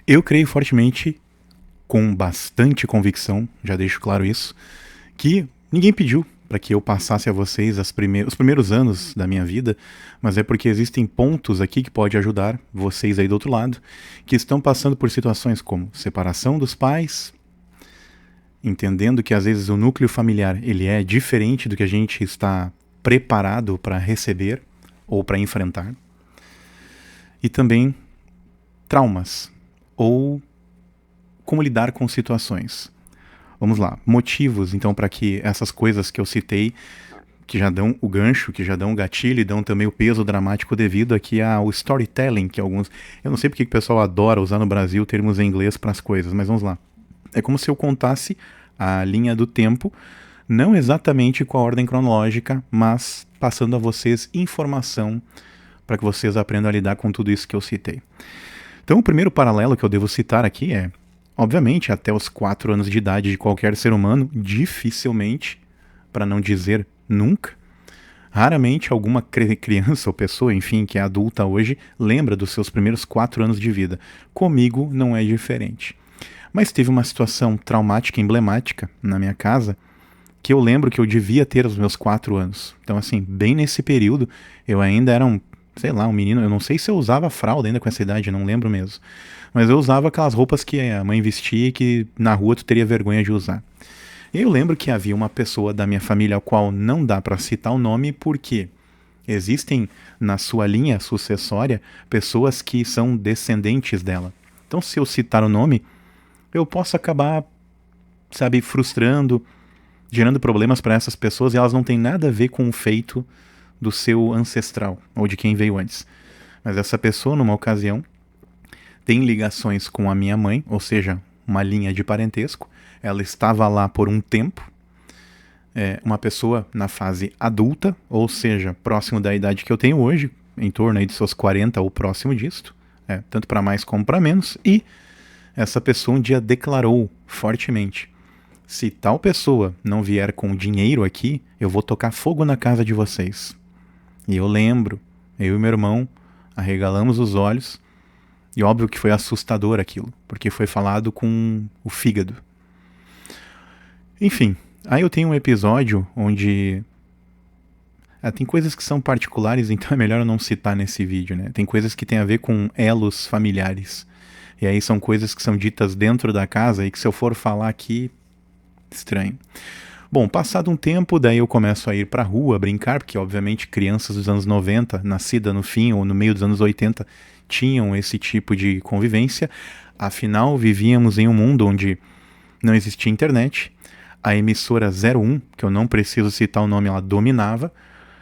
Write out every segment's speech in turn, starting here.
Eu creio fortemente, com bastante convicção, já deixo claro isso, que ninguém pediu para que eu passasse a vocês os primeiros anos da minha vida, mas é porque existem pontos aqui que pode ajudar vocês aí do outro lado, que estão passando por situações como separação dos pais, entendendo que às vezes o núcleo familiar ele é diferente do que a gente está preparado para receber ou para enfrentar, e também traumas ou como lidar com situações. Vamos lá, motivos então para que essas coisas que eu citei, que já dão o gancho, que já dão o gatilho e dão também o peso dramático devido aqui ao storytelling, que alguns... Eu não sei porque que o pessoal adora usar no Brasil termos em inglês para as coisas, mas vamos lá. É como se eu contasse a linha do tempo, não exatamente com a ordem cronológica, mas passando a vocês informação para que vocês aprendam a lidar com tudo isso que eu citei. Então, o primeiro paralelo que eu devo citar aqui é, obviamente, até os 4 anos de idade de qualquer ser humano, dificilmente, para não dizer nunca, raramente alguma criança ou pessoa, enfim, que é adulta hoje, lembra dos seus primeiros 4 anos de vida. Comigo não é diferente. Mas teve uma situação traumática, emblemática na minha casa, que eu lembro que eu devia ter os meus 4 anos. Então, assim, bem nesse período, eu ainda era sei lá, um menino. Eu não sei se eu usava fralda ainda com essa idade, não lembro mesmo. Mas eu usava aquelas roupas que a mãe vestia e que na rua tu teria vergonha de usar. E eu lembro que havia uma pessoa da minha família ao qual não dá para citar o nome porque existem na sua linha sucessória pessoas que são descendentes dela. Então, se eu citar o nome, eu posso acabar, sabe, frustrando, gerando problemas para essas pessoas e elas não têm nada a ver com o feito do seu ancestral ou de quem veio antes. Mas essa pessoa, numa ocasião, tem ligações com a minha mãe, ou seja, uma linha de parentesco. Ela estava lá por um tempo. Uma pessoa na fase adulta, ou seja, próximo da idade que eu tenho hoje, em torno aí de seus 40 ou próximo disto, tanto para mais como para menos, e essa pessoa um dia declarou fortemente: se tal pessoa não vier com dinheiro aqui, eu vou tocar fogo na casa de vocês. E eu lembro, eu e meu irmão arregalamos os olhos, e óbvio que foi assustador aquilo, porque foi falado com o fígado. Enfim, aí eu tenho um episódio onde... tem coisas que são particulares, então é melhor eu não citar nesse vídeo, né? Tem coisas que tem a ver com elos familiares. E aí são coisas que são ditas dentro da casa e que se eu for falar aqui, estranho. Bom, passado um tempo, daí eu começo a ir pra rua brincar, porque obviamente crianças dos anos 90, nascida no fim ou no meio dos anos 80, tinham esse tipo de convivência. Afinal, vivíamos em um mundo onde não existia internet. A emissora 01, que eu não preciso citar o nome, ela dominava.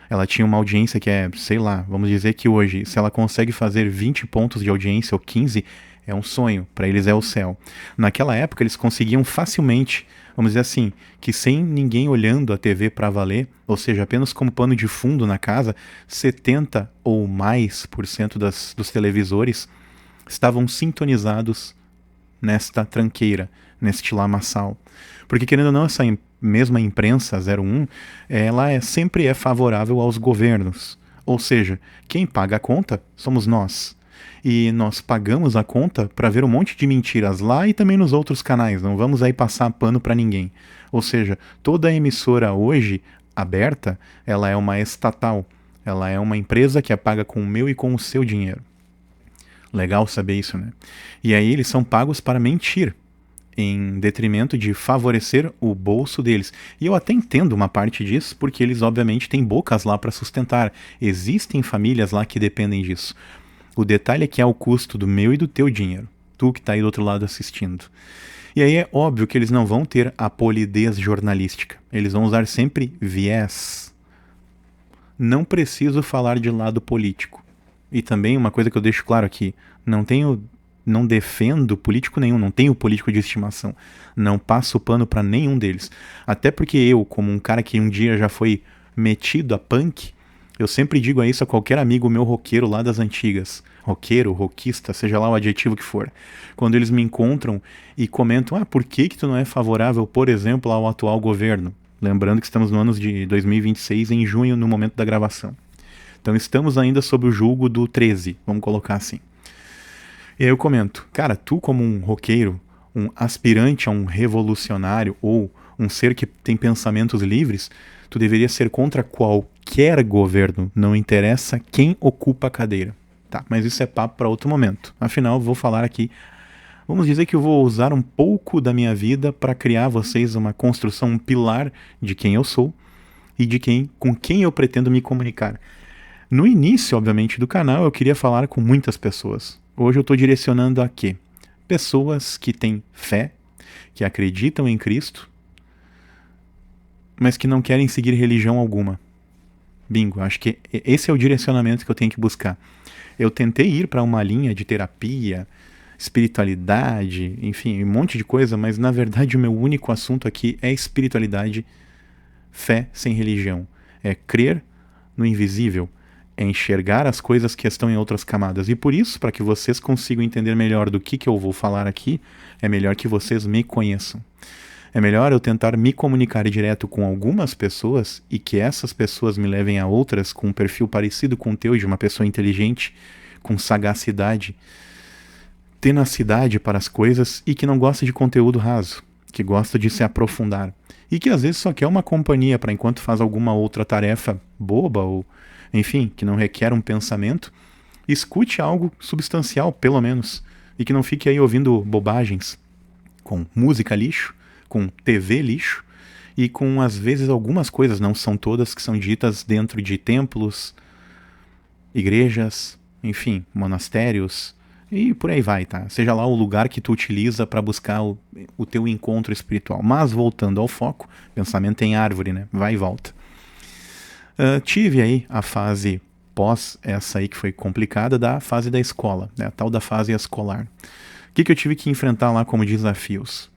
Ela tinha uma audiência que é, sei lá, vamos dizer que hoje, se ela consegue fazer 20 pontos de audiência ou 15, é um sonho, para eles é o céu. Naquela época eles conseguiam facilmente, vamos dizer assim, que sem ninguém olhando a TV para valer, ou seja, apenas como pano de fundo na casa, 70 ou mais por cento dos televisores estavam sintonizados nesta tranqueira, neste lamaçal. Porque querendo ou não, essa mesma imprensa 01, ela sempre é favorável aos governos. Ou seja, quem paga a conta somos nós. E nós pagamos a conta para ver um monte de mentiras lá e também nos outros canais. Não vamos aí passar pano para ninguém. Ou seja, toda a emissora hoje aberta, ela é uma estatal. Ela é uma empresa que é paga com o meu e com o seu dinheiro. Legal saber isso, né? E aí eles são pagos para mentir, em detrimento de favorecer o bolso deles. E eu até entendo uma parte disso, porque eles obviamente têm bocas lá para sustentar. Existem famílias lá que dependem disso. O detalhe é que é o custo do meu e do teu dinheiro. Tu que tá aí do outro lado assistindo. E aí é óbvio que eles não vão ter a polidez jornalística. Eles vão usar sempre viés. Não preciso falar de lado político. E também uma coisa que eu deixo claro aqui, não defendo político nenhum, não tenho político de estimação. Não passo pano para nenhum deles. Até porque eu, como um cara que um dia já foi metido a punk, eu sempre digo isso a qualquer amigo meu roqueiro lá das antigas. Roqueiro, roquista, seja lá o adjetivo que for. Quando eles me encontram e comentam, por que tu não é favorável, por exemplo, ao atual governo? Lembrando que estamos no ano de 2026, em junho, no momento da gravação. Então estamos ainda sob o julgo do 13, vamos colocar assim. E aí eu comento, cara, tu como um roqueiro, um aspirante a um revolucionário ou um ser que tem pensamentos livres, tu deveria ser contra qualquer governo, não interessa quem ocupa a cadeira. Tá, mas isso é papo para outro momento. Afinal, vou falar aqui. Vamos dizer que eu vou usar um pouco da minha vida para criar vocês uma construção, um pilar de quem eu sou e de com quem eu pretendo me comunicar. No início, obviamente, do canal, eu queria falar com muitas pessoas. Hoje eu estou direcionando a quê? Pessoas que têm fé, que acreditam em Cristo, mas que não querem seguir religião alguma. Bingo, acho que esse é o direcionamento que eu tenho que buscar. Eu tentei ir para uma linha de terapia, espiritualidade, enfim, um monte de coisa, mas na verdade o meu único assunto aqui é espiritualidade, fé sem religião. É crer no invisível, é enxergar as coisas que estão em outras camadas. E por isso, para que vocês consigam entender melhor do que eu vou falar aqui, é melhor que vocês me conheçam. É melhor eu tentar me comunicar direto com algumas pessoas e que essas pessoas me levem a outras com um perfil parecido com o teu, de uma pessoa inteligente, com sagacidade, tenacidade para as coisas e que não gosta de conteúdo raso, que gosta de se aprofundar e que às vezes só quer uma companhia para enquanto faz alguma outra tarefa boba ou, enfim, que não requer um pensamento, escute algo substancial, pelo menos, e que não fique aí ouvindo bobagens com música lixo, com TV lixo e com, às vezes, algumas coisas, não são todas, que são ditas dentro de templos, igrejas, enfim, monastérios e por aí vai, tá? Seja lá o lugar que tu utiliza para buscar o teu encontro espiritual. Mas, voltando ao foco, pensamento em árvore, né? Vai e volta. Tive aí a fase pós essa aí que foi complicada, da fase da escola, né? A tal da fase escolar. O que eu tive que enfrentar lá como desafios?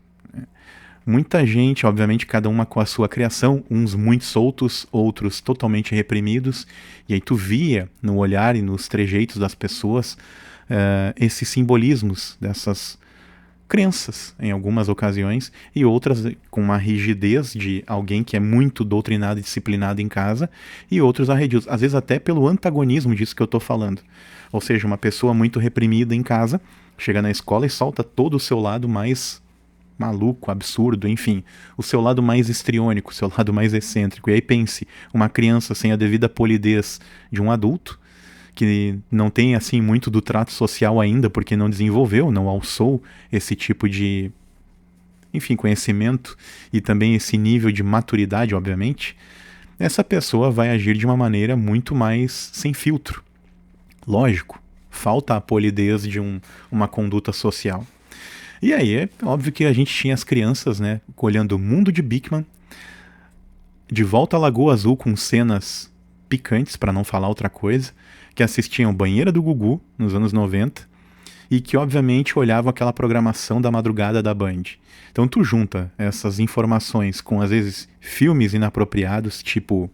Muita gente, obviamente, cada uma com a sua criação, uns muito soltos, outros totalmente reprimidos, e aí tu via no olhar e nos trejeitos das pessoas esses simbolismos dessas crenças, em algumas ocasiões, e outras com uma rigidez de alguém que é muito doutrinado e disciplinado em casa, e outros arredios, às vezes até pelo antagonismo disso que eu estou falando. Ou seja, uma pessoa muito reprimida em casa, chega na escola e solta todo o seu lado mais maluco, absurdo, enfim, o seu lado mais histriônico, o seu lado mais excêntrico. E aí pense, uma criança sem a devida polidez de um adulto, que não tem assim muito do trato social ainda, porque não desenvolveu, não alçou esse tipo de, enfim, conhecimento e também esse nível de maturidade, obviamente, essa pessoa vai agir de uma maneira muito mais sem filtro. Lógico, falta a polidez de uma conduta social. E aí, é óbvio que a gente tinha as crianças, né, olhando o mundo de Bikman, De Volta à Lagoa Azul com cenas picantes, para não falar outra coisa, que assistiam Banheira do Gugu, nos anos 90, e que obviamente olhavam aquela programação da madrugada da Band. Então tu junta essas informações com, às vezes, filmes inapropriados, tipo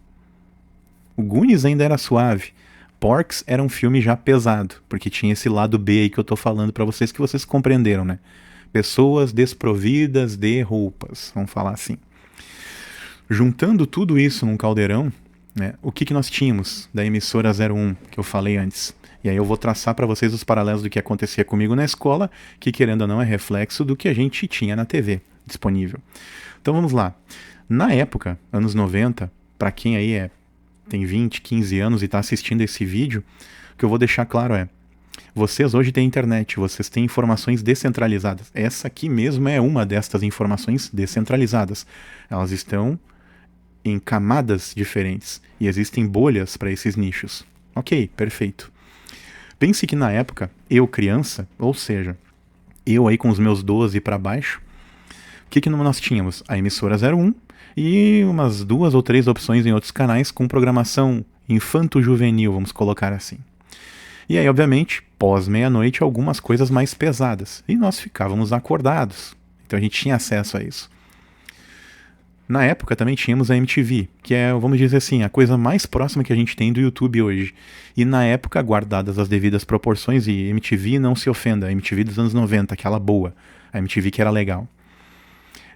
o Goonies ainda era suave, Porks era um filme já pesado, porque tinha esse lado B aí que eu tô falando para vocês, que vocês compreenderam, né? Pessoas desprovidas de roupas, vamos falar assim. Juntando tudo isso num caldeirão, né, o que nós tínhamos da emissora 01, que eu falei antes? E aí eu vou traçar para vocês os paralelos do que acontecia comigo na escola, que querendo ou não é reflexo do que a gente tinha na TV disponível. Então vamos lá. Na época, anos 90, para quem aí tem 20, 15 anos e está assistindo esse vídeo, o que eu vou deixar claro é: vocês hoje têm internet, vocês têm informações descentralizadas. Essa aqui mesmo é uma destas informações descentralizadas. Elas estão em camadas diferentes e existem bolhas para esses nichos. Ok, perfeito. Pense que na época, eu criança, ou seja, eu aí com os meus 12 para baixo, o que nós tínhamos? A emissora 01 e umas 2 ou 3 opções em outros canais com programação infanto-juvenil, vamos colocar assim. E aí, obviamente, pós-meia-noite, algumas coisas mais pesadas. E nós ficávamos acordados. Então a gente tinha acesso a isso. Na época também tínhamos a MTV, que é, vamos dizer assim, a coisa mais próxima que a gente tem do YouTube hoje. E na época, guardadas as devidas proporções, e MTV não se ofenda, a MTV dos anos 90, aquela boa, a MTV que era legal.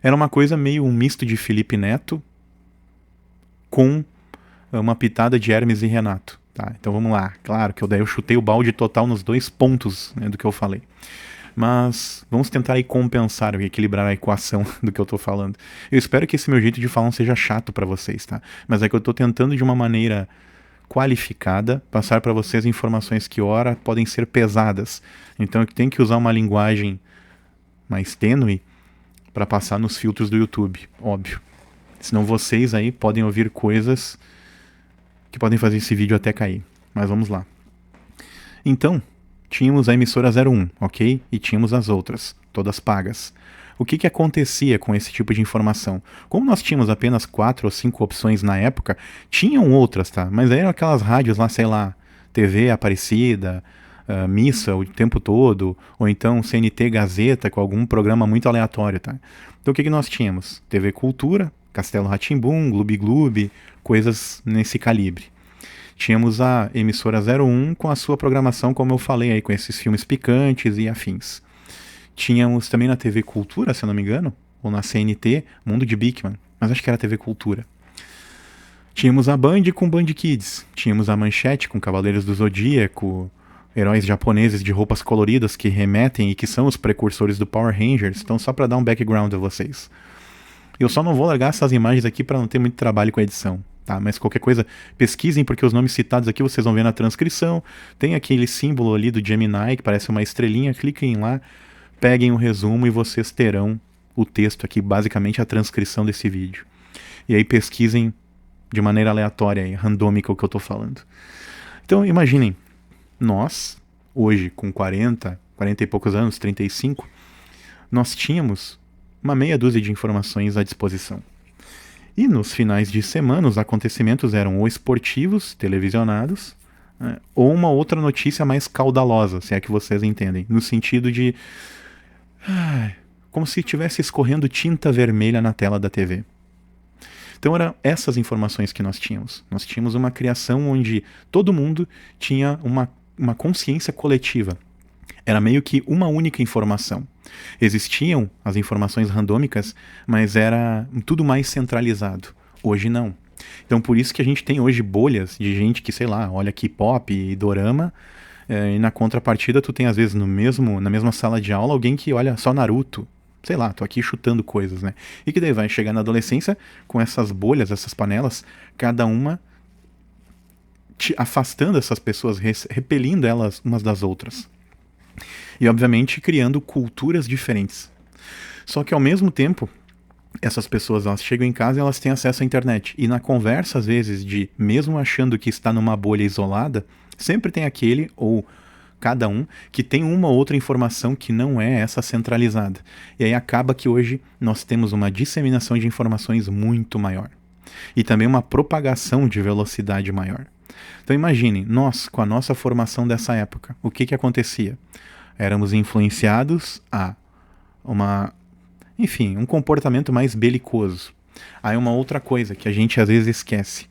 Era uma coisa meio um misto de Felipe Neto com uma pitada de Hermes e Renato. Tá, então vamos lá. Claro que daí eu chutei o balde total nos 2 pontos, né, do que eu falei. Mas vamos tentar aí compensar, equilibrar a equação do que eu tô falando. Eu espero que esse meu jeito de falar não seja chato para vocês, tá? Mas é que eu tô tentando de uma maneira qualificada passar para vocês informações que ora podem ser pesadas. Então eu tenho que usar uma linguagem mais tênue para passar nos filtros do YouTube, óbvio. Senão vocês aí podem ouvir coisas que podem fazer esse vídeo até cair. Mas vamos lá. Então, tínhamos a emissora 01, ok? E tínhamos as outras, todas pagas. O que acontecia com esse tipo de informação? Como nós tínhamos apenas 4 ou 5 opções na época, tinham outras, tá? Mas eram aquelas rádios lá, sei lá, TV Aparecida, missa o tempo todo, ou então CNT Gazeta com algum programa muito aleatório, tá? Então o que nós tínhamos? TV Cultura, Castelo Rá-Tim-Bum, Gloob Gloob, coisas nesse calibre. Tínhamos a emissora 01 com a sua programação, como eu falei aí, com esses filmes picantes e afins. Tínhamos também na TV Cultura, se eu não me engano, ou na CNT, Mundo de Bikman, mas acho que era TV Cultura. Tínhamos a Band com Band Kids, tínhamos a Manchete com Cavaleiros do Zodíaco, heróis japoneses de roupas coloridas que remetem e que são os precursores do Power Rangers, então só para dar um background a vocês. Eu só não vou largar essas imagens aqui para não ter muito trabalho com a edição, tá? Mas qualquer coisa, pesquisem, porque os nomes citados aqui vocês vão ver na transcrição. Tem aquele símbolo ali do Gemini, que parece uma estrelinha, cliquem lá, peguem o resumo e vocês terão o texto aqui, basicamente a transcrição desse vídeo. E aí pesquisem de maneira aleatória, randômica o que eu tô falando. Então imaginem, nós, hoje com 40 e poucos anos, 35, nós tínhamos uma meia dúzia de informações à disposição. E nos finais de semana os acontecimentos eram ou esportivos, televisionados, né, ou uma outra notícia mais caudalosa, se é que vocês entendem, no sentido de como se estivesse escorrendo tinta vermelha na tela da TV. Então eram essas informações que nós tínhamos. Nós tínhamos uma criação onde todo mundo tinha uma consciência coletiva. Era meio que uma única informação. Existiam as informações randômicas, mas era tudo mais centralizado. Hoje não. Então por isso que a gente tem hoje bolhas de gente que, sei lá, olha K-pop e dorama, e na contrapartida tu tem às vezes na mesma sala de aula alguém que olha só Naruto. Sei lá, tô aqui chutando coisas, né? E que daí vai chegar na adolescência com essas bolhas, essas panelas, cada uma afastando essas pessoas, repelindo elas umas das outras. E obviamente criando culturas diferentes. Só que ao mesmo tempo, essas pessoas elas chegam em casa e elas têm acesso à internet. E na conversa, às vezes, de mesmo achando que está numa bolha isolada, sempre tem aquele, ou cada um, que tem uma ou outra informação que não é essa centralizada. E aí acaba que hoje nós temos uma disseminação de informações muito maior. E também uma propagação de velocidade maior. Então imagine, nós, com a nossa formação dessa época, o que acontecia? Éramos influenciados a um comportamento mais belicoso. Aí uma outra coisa que a gente às vezes esquece.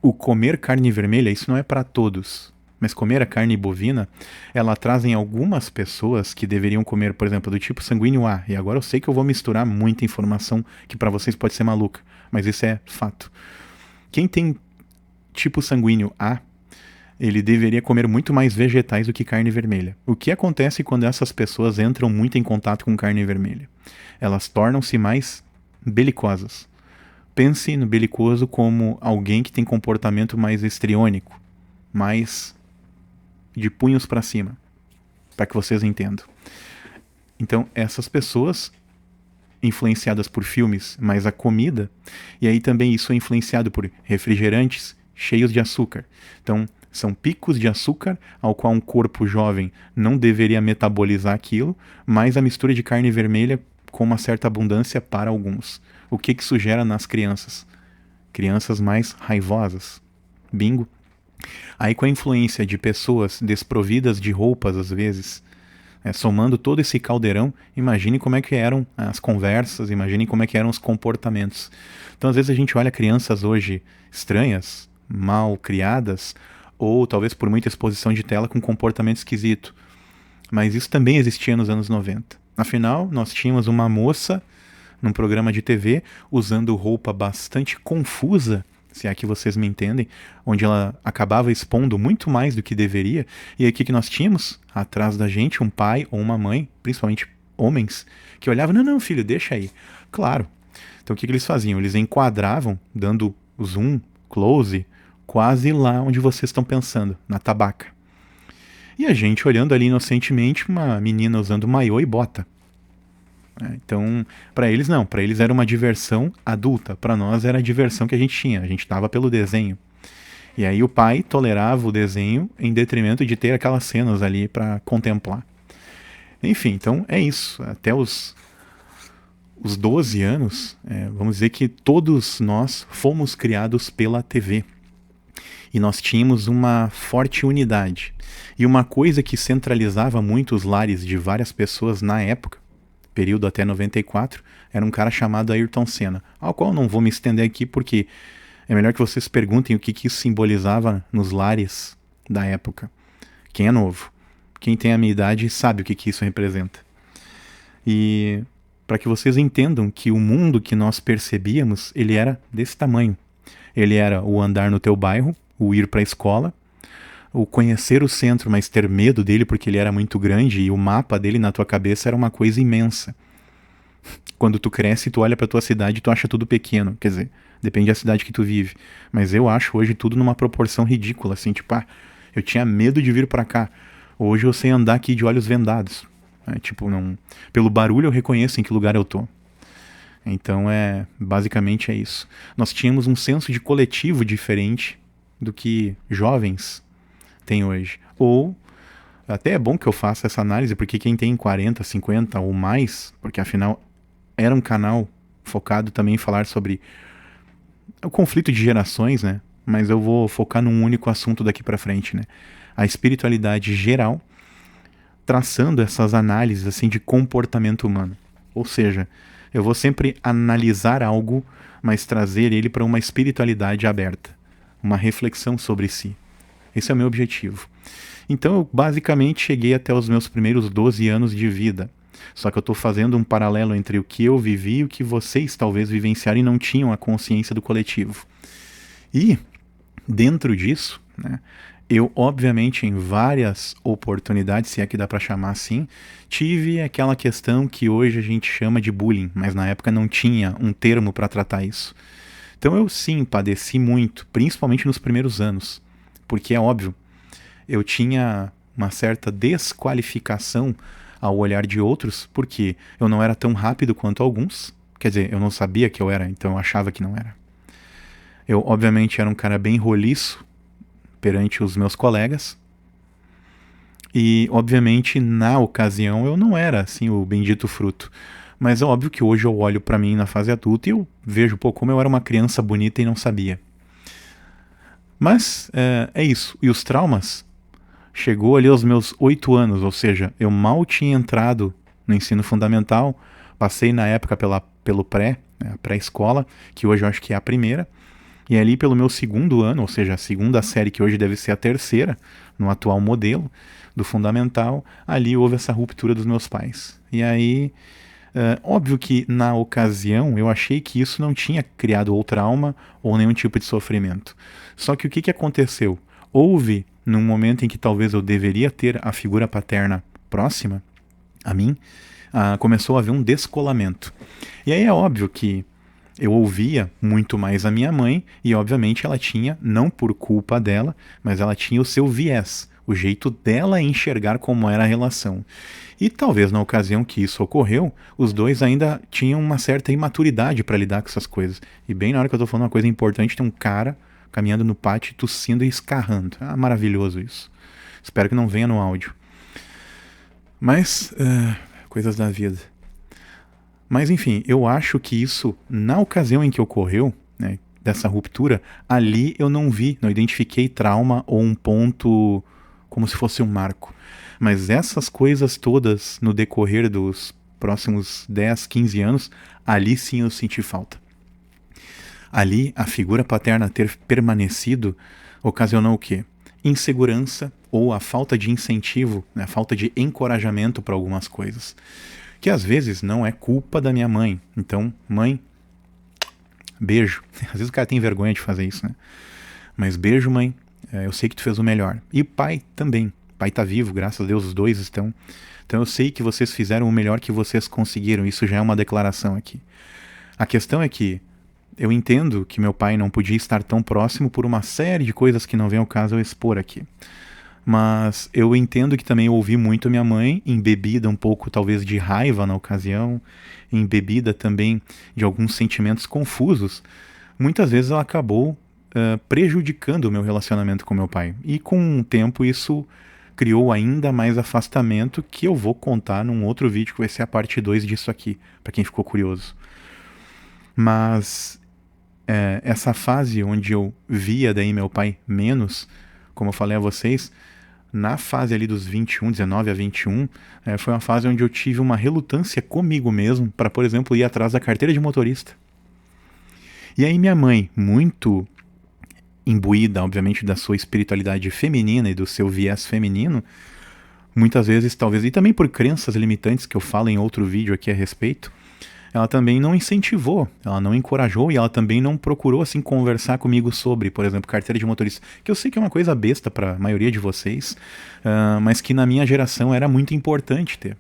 O comer carne vermelha, isso não é para todos. Mas comer a carne bovina, ela traz em algumas pessoas que deveriam comer, por exemplo, do tipo sanguíneo A. E agora eu sei que eu vou misturar muita informação que para vocês pode ser maluca, mas isso é fato. Quem tem tipo sanguíneo A, ele deveria comer muito mais vegetais do que carne vermelha. O que acontece quando essas pessoas entram muito em contato com carne vermelha? Elas tornam-se mais belicosas. Pense no belicoso como alguém que tem comportamento mais histriônico, mais de punhos para cima, para que vocês entendam. Então, essas pessoas influenciadas por filmes, mas a comida, e aí também isso é influenciado por refrigerantes cheios de açúcar. Então, são picos de açúcar ao qual um corpo jovem não deveria metabolizar aquilo, mas a mistura de carne vermelha com uma certa abundância para alguns. O que isso gera nas crianças? Crianças mais raivosas. Bingo. Aí com a influência de pessoas desprovidas de roupas às vezes, somando todo esse caldeirão, imagine como é que eram as conversas, imagine como é que eram os comportamentos. Então às vezes a gente olha crianças hoje estranhas, mal criadas, ou talvez por muita exposição de tela com comportamento esquisito. Mas isso também existia nos anos 90. Afinal, nós tínhamos uma moça num programa de TV usando roupa bastante confusa, se é que vocês me entendem, onde ela acabava expondo muito mais do que deveria. E aí o que nós tínhamos? Atrás da gente um pai ou uma mãe, principalmente homens, que olhavam, não, filho, deixa aí. Claro. Então o que eles faziam? Eles enquadravam, dando zoom, close, quase lá onde vocês estão pensando, na tabaca. E a gente olhando ali inocentemente, uma menina usando maiô e bota. Então, para eles não, para eles era uma diversão adulta, para nós era a diversão que a gente tinha, a gente estava pelo desenho. E aí o pai tolerava o desenho em detrimento de ter aquelas cenas ali para contemplar. Enfim, então é isso, até os 12 anos, vamos dizer que todos nós fomos criados pela TV. E nós tínhamos uma forte unidade. E uma coisa que centralizava muito os lares de várias pessoas na época, período até 94, era um cara chamado Ayrton Senna, ao qual não vou me estender aqui porque é melhor que vocês perguntem o que isso simbolizava nos lares da época. Quem é novo, quem tem a minha idade sabe o que isso representa. E para que vocês entendam que o mundo que nós percebíamos, ele era desse tamanho. Ele era o andar no teu bairro, o ir para a escola, o conhecer o centro, mas ter medo dele porque ele era muito grande e o mapa dele na tua cabeça era uma coisa imensa. Quando tu cresce, tu olha pra tua cidade e tu acha tudo pequeno. Quer dizer, depende da cidade que tu vive. Mas eu acho hoje tudo numa proporção ridícula, assim, tipo, eu tinha medo de vir pra cá. Hoje eu sei andar aqui de olhos vendados. Tipo, não... Pelo barulho eu reconheço em que lugar eu tô. Então basicamente é isso. Nós tínhamos um senso de coletivo diferente do que jovens têm hoje. Ou, até é bom que eu faça essa análise, porque quem tem 40, 50 ou mais, porque afinal era um canal focado também em falar sobre o conflito de gerações, né? Mas eu vou focar num único assunto daqui pra frente, né? A espiritualidade geral, traçando essas análises assim de comportamento humano. Ou seja, eu vou sempre analisar algo, mas trazer ele para uma espiritualidade aberta, uma reflexão sobre si. Esse é o meu objetivo. Então eu basicamente cheguei até os meus primeiros 12 anos de vida. Só que eu estou fazendo um paralelo entre o que eu vivi e o que vocês talvez vivenciaram e não tinham a consciência do coletivo. E, dentro disso, né, eu obviamente em várias oportunidades, se é que dá para chamar assim, tive aquela questão que hoje a gente chama de bullying, mas na época não tinha um termo para tratar isso. Então eu sim padeci muito, principalmente nos primeiros anos. Porque é óbvio, eu tinha uma certa desqualificação ao olhar de outros, porque eu não era tão rápido quanto alguns. Quer dizer, eu não sabia que eu era, então eu achava que não era. Eu, obviamente, era um cara bem roliço perante os meus colegas. E, obviamente, na ocasião, eu não era, assim, o bendito fruto. Mas é óbvio que hoje eu olho pra mim na fase adulta e eu vejo, como eu era uma criança bonita e não sabia. Mas é isso. E os traumas chegou ali aos meus 8 anos, ou seja, eu mal tinha entrado no ensino fundamental, passei na época pelo pré, né, a pré-escola, que hoje eu acho que é a primeira, e ali pelo meu segundo ano, ou seja, a segunda série que hoje deve ser a terceira, no atual modelo do fundamental, ali houve essa ruptura dos meus pais. E aí, óbvio que na ocasião eu achei que isso não tinha criado ou trauma ou nenhum tipo de sofrimento. Só que o que aconteceu? Houve, num momento em que talvez eu deveria ter a figura paterna próxima a mim, começou a haver um descolamento. E aí é óbvio que eu ouvia muito mais a minha mãe e obviamente ela tinha, não por culpa dela, mas ela tinha o seu viés, o jeito dela enxergar como era a relação. E talvez na ocasião que isso ocorreu, os dois ainda tinham uma certa imaturidade para lidar com essas coisas. E bem na hora que eu tô falando uma coisa importante, tem um cara caminhando no pátio, tossindo e escarrando. Maravilhoso isso. Espero que não venha no áudio. Mas, coisas da vida. Mas enfim, eu acho que isso, na ocasião em que ocorreu, né, dessa ruptura, ali eu não identifiquei trauma ou um ponto como se fosse um marco. Mas essas coisas todas, no decorrer dos próximos 10, 15 anos, ali sim eu senti falta. Ali, a figura paterna ter permanecido ocasionou o quê? Insegurança ou a falta de incentivo, né, a falta de encorajamento para algumas coisas. Que às vezes não é culpa da minha mãe. Então, mãe, Beijo. Às vezes o cara tem vergonha de fazer isso, né? Mas beijo, mãe. Eu sei que tu fez o melhor. E o pai também. O pai tá vivo, graças a Deus, os dois estão. Então eu sei que vocês fizeram o melhor que vocês conseguiram. Isso já é uma declaração aqui. A questão é que eu entendo que meu pai não podia estar tão próximo por uma série de coisas que não vem ao caso eu expor aqui. Mas eu entendo que também eu ouvi muito a minha mãe, embebida um pouco talvez de raiva na ocasião, embebida também de alguns sentimentos confusos. Muitas vezes ela acabou prejudicando o meu relacionamento com meu pai. E com o tempo isso criou ainda mais afastamento, que eu vou contar num outro vídeo que vai ser a parte 2 disso aqui, para quem ficou curioso. Mas essa fase onde eu via daí meu pai menos, como eu falei a vocês, na fase ali dos 21, 19 a 21, foi uma fase onde eu tive uma relutância comigo mesmo para, por exemplo, ir atrás da carteira de motorista. E aí minha mãe, muito imbuída, obviamente, da sua espiritualidade feminina e do seu viés feminino, muitas vezes, talvez, e também por crenças limitantes que eu falo em outro vídeo aqui a respeito, ela também não incentivou, ela não encorajou e ela também não procurou, assim, conversar comigo sobre, por exemplo, carteira de motorista, que eu sei que é uma coisa besta para a maioria de vocês, mas que na minha geração era muito importante ter.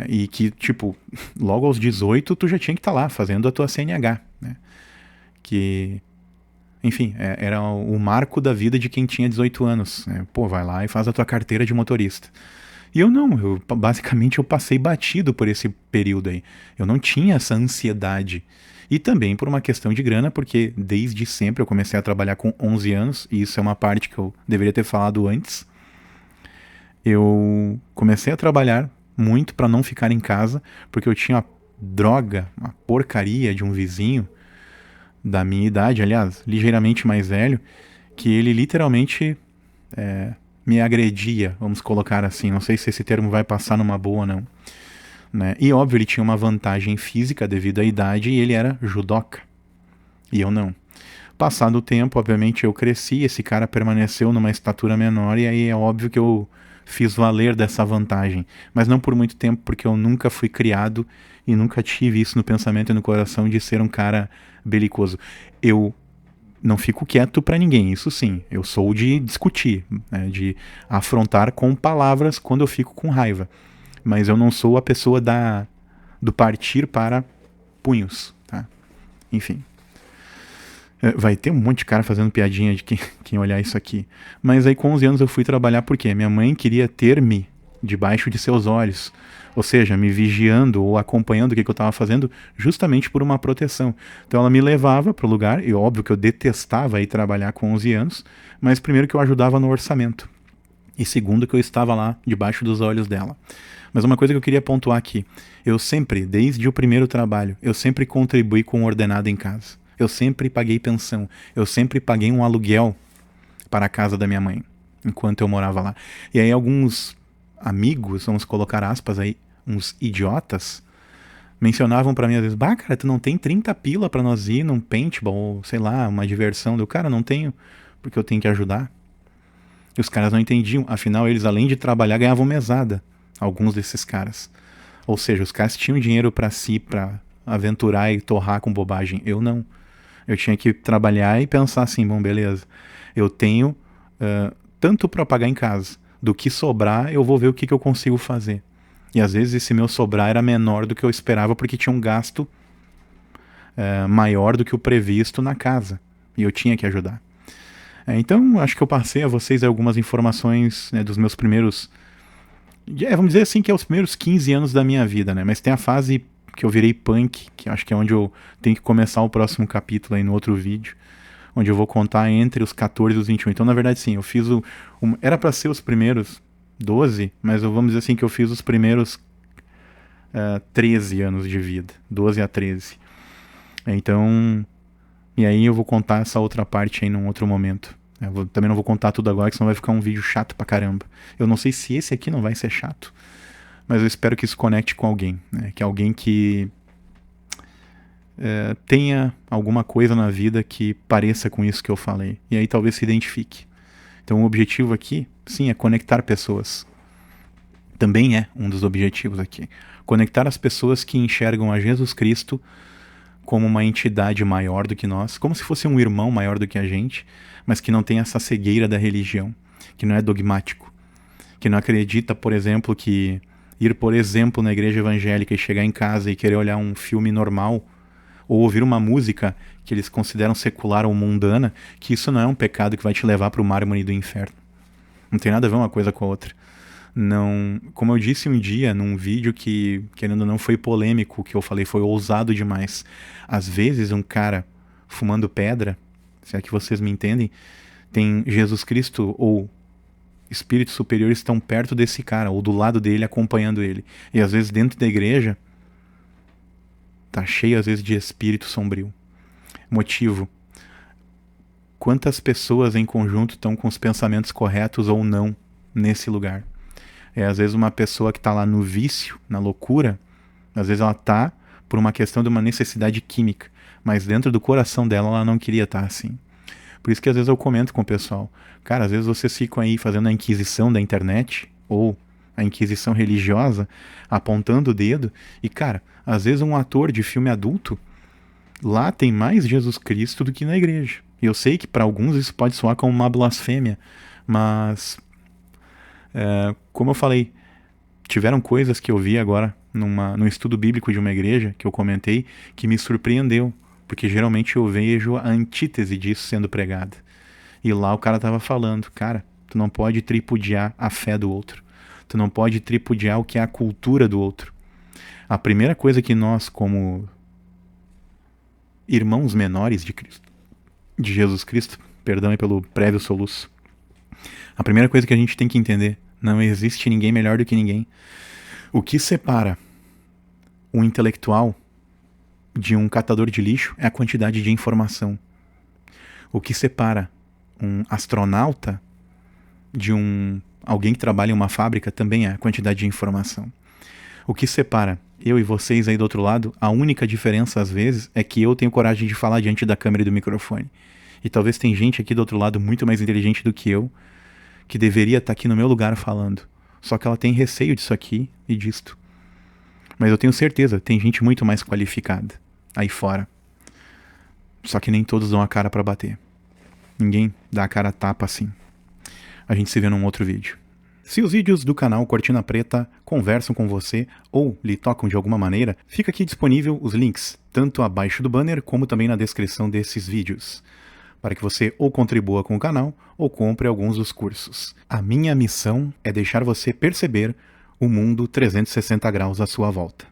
E que, tipo, logo aos 18 tu já tinha que estar lá fazendo a tua CNH, né? Que, enfim, era o marco da vida de quem tinha 18 anos. Né? Pô, vai lá e faz a tua carteira de motorista. E eu não, basicamente eu passei batido por esse período aí. Eu não tinha essa ansiedade. E também por uma questão de grana, porque desde sempre eu comecei a trabalhar com 11 anos, e isso é uma parte que eu deveria ter falado antes. Eu comecei a trabalhar muito para não ficar em casa, porque eu tinha uma porcaria de um vizinho da minha idade, aliás, ligeiramente mais velho, que ele literalmente me agredia, vamos colocar assim. Não sei se esse termo vai passar numa boa ou não. Né? E óbvio, ele tinha uma vantagem física devido à idade e ele era judoca. E eu não. Passado o tempo, obviamente, eu cresci, esse cara permaneceu numa estatura menor e aí é óbvio que eu fiz valer dessa vantagem. Mas não por muito tempo, porque eu nunca fui criado e nunca tive isso no pensamento e no coração de ser um cara belicoso. Eu não fico quieto pra ninguém, isso sim. Eu sou de discutir, né, de afrontar com palavras quando eu fico com raiva. Mas eu não sou a pessoa do partir para punhos, tá? Enfim. Vai ter um monte de cara fazendo piadinha de quem olhar isso aqui. Mas aí com 11 anos eu fui trabalhar porque minha mãe queria ter-me debaixo de seus olhos. Ou seja, me vigiando ou acompanhando o que eu estava fazendo justamente por uma proteção. Então ela me levava para o lugar, e óbvio que eu detestava ir trabalhar com 11 anos, mas primeiro que eu ajudava no orçamento. E segundo que eu estava lá debaixo dos olhos dela. Mas uma coisa que eu queria pontuar aqui, eu sempre, desde o primeiro trabalho, eu sempre contribuí com o ordenado em casa. Eu sempre paguei pensão, eu sempre paguei um aluguel para a casa da minha mãe, enquanto eu morava lá. E aí alguns amigos, vamos colocar aspas aí, uns idiotas, mencionavam pra mim às vezes, bah, cara, tu não tem 30 pila pra nós ir num paintball, ou sei lá, uma diversão. Eu, cara, não tenho, porque eu tenho que ajudar. E os caras não entendiam, afinal eles além de trabalhar ganhavam mesada, alguns desses caras. Ou seja, os caras tinham dinheiro pra si, pra aventurar e torrar com bobagem. Eu não. Eu tinha que trabalhar e pensar assim, bom, beleza, eu tenho tanto pra pagar em casa, do que sobrar eu vou ver o que eu consigo fazer. E às vezes esse meu sobrar era menor do que eu esperava porque tinha um gasto maior do que o previsto na casa. E eu tinha que ajudar. Então, acho que eu passei a vocês algumas informações, né, dos meus primeiros... vamos dizer assim que é os primeiros 15 anos da minha vida, né? Mas tem a fase que eu virei punk, que acho que é onde eu tenho que começar o próximo capítulo aí no outro vídeo, onde eu vou contar entre os 14 e os 21. Então, na verdade, sim, eu fiz era para ser os primeiros 12, mas vamos dizer assim que eu fiz os primeiros 13 anos de vida, 12 a 13. Então, e aí eu vou contar essa outra parte aí num outro momento. Também não vou contar tudo agora, que senão vai ficar um vídeo chato pra caramba. Eu não sei se esse aqui não vai ser chato, mas eu espero que isso conecte com alguém, né? Que alguém que tenha alguma coisa na vida que pareça com isso que eu falei. E aí talvez se identifique. Então o objetivo aqui, sim, é conectar pessoas. Também é um dos objetivos aqui. Conectar as pessoas que enxergam a Jesus Cristo como uma entidade maior do que nós, como se fosse um irmão maior do que a gente, mas que não tem essa cegueira da religião, que não é dogmático, que não acredita, por exemplo, que ir, por exemplo, na igreja evangélica e chegar em casa e querer olhar um filme normal ou ouvir uma música que eles consideram secular ou mundana, que isso não é um pecado que vai te levar para o mármore do inferno. Não tem nada a ver uma coisa com a outra. Não, como eu disse um dia num vídeo que, querendo ou não, foi polêmico, o que eu falei foi ousado demais. Às vezes um cara fumando pedra, se é que vocês me entendem, tem Jesus Cristo ou espíritos superiores estão perto desse cara, ou do lado dele, acompanhando ele. E às vezes dentro da igreja tá cheio às vezes de espírito sombrio. Motivo: quantas pessoas em conjunto estão com os pensamentos corretos ou não nesse lugar? Às vezes uma pessoa que está lá no vício, na loucura, às vezes ela está por uma questão de uma necessidade química, mas dentro do coração dela ela não queria estar assim. Por isso que às vezes eu comento com o pessoal, cara, às vezes vocês ficam aí fazendo a inquisição da internet, ou a inquisição religiosa, apontando o dedo, e cara, às vezes um ator de filme adulto, lá tem mais Jesus Cristo do que na igreja. E eu sei que para alguns isso pode soar como uma blasfêmia, mas como eu falei, tiveram coisas que eu vi agora num estudo bíblico de uma igreja, que eu comentei, que me surpreendeu, porque geralmente eu vejo a antítese disso sendo pregada. E lá o cara tava falando, cara, tu não pode tripudiar a fé do outro. Tu não pode tripudiar o que é a cultura do outro. A primeira coisa que nós, como irmãos menores de Cristo, de Jesus Cristo, perdão aí pelo prévio soluço, a primeira coisa que a gente tem que entender: não existe ninguém melhor do que ninguém. O que separa um intelectual de um catador de lixo é a quantidade de informação. O que separa um astronauta de alguém que trabalha em uma fábrica também é a quantidade de informação. O que separa eu e vocês aí do outro lado, a única diferença às vezes é que eu tenho coragem de falar diante da câmera e do microfone. E talvez tem gente aqui do outro lado muito mais inteligente do que eu, que deveria estar aqui no meu lugar falando. Só que ela tem receio disso aqui e disto. Mas eu tenho certeza, tem gente muito mais qualificada aí fora. Só que nem todos dão a cara pra bater. Ninguém dá a cara a tapa assim. A gente se vê num outro vídeo. Se os vídeos do canal Cortina Preta conversam com você ou lhe tocam de alguma maneira, fica aqui disponível os links, tanto abaixo do banner como também na descrição desses vídeos, para que você ou contribua com o canal ou compre alguns dos cursos. A minha missão é deixar você perceber o mundo 360 graus à sua volta.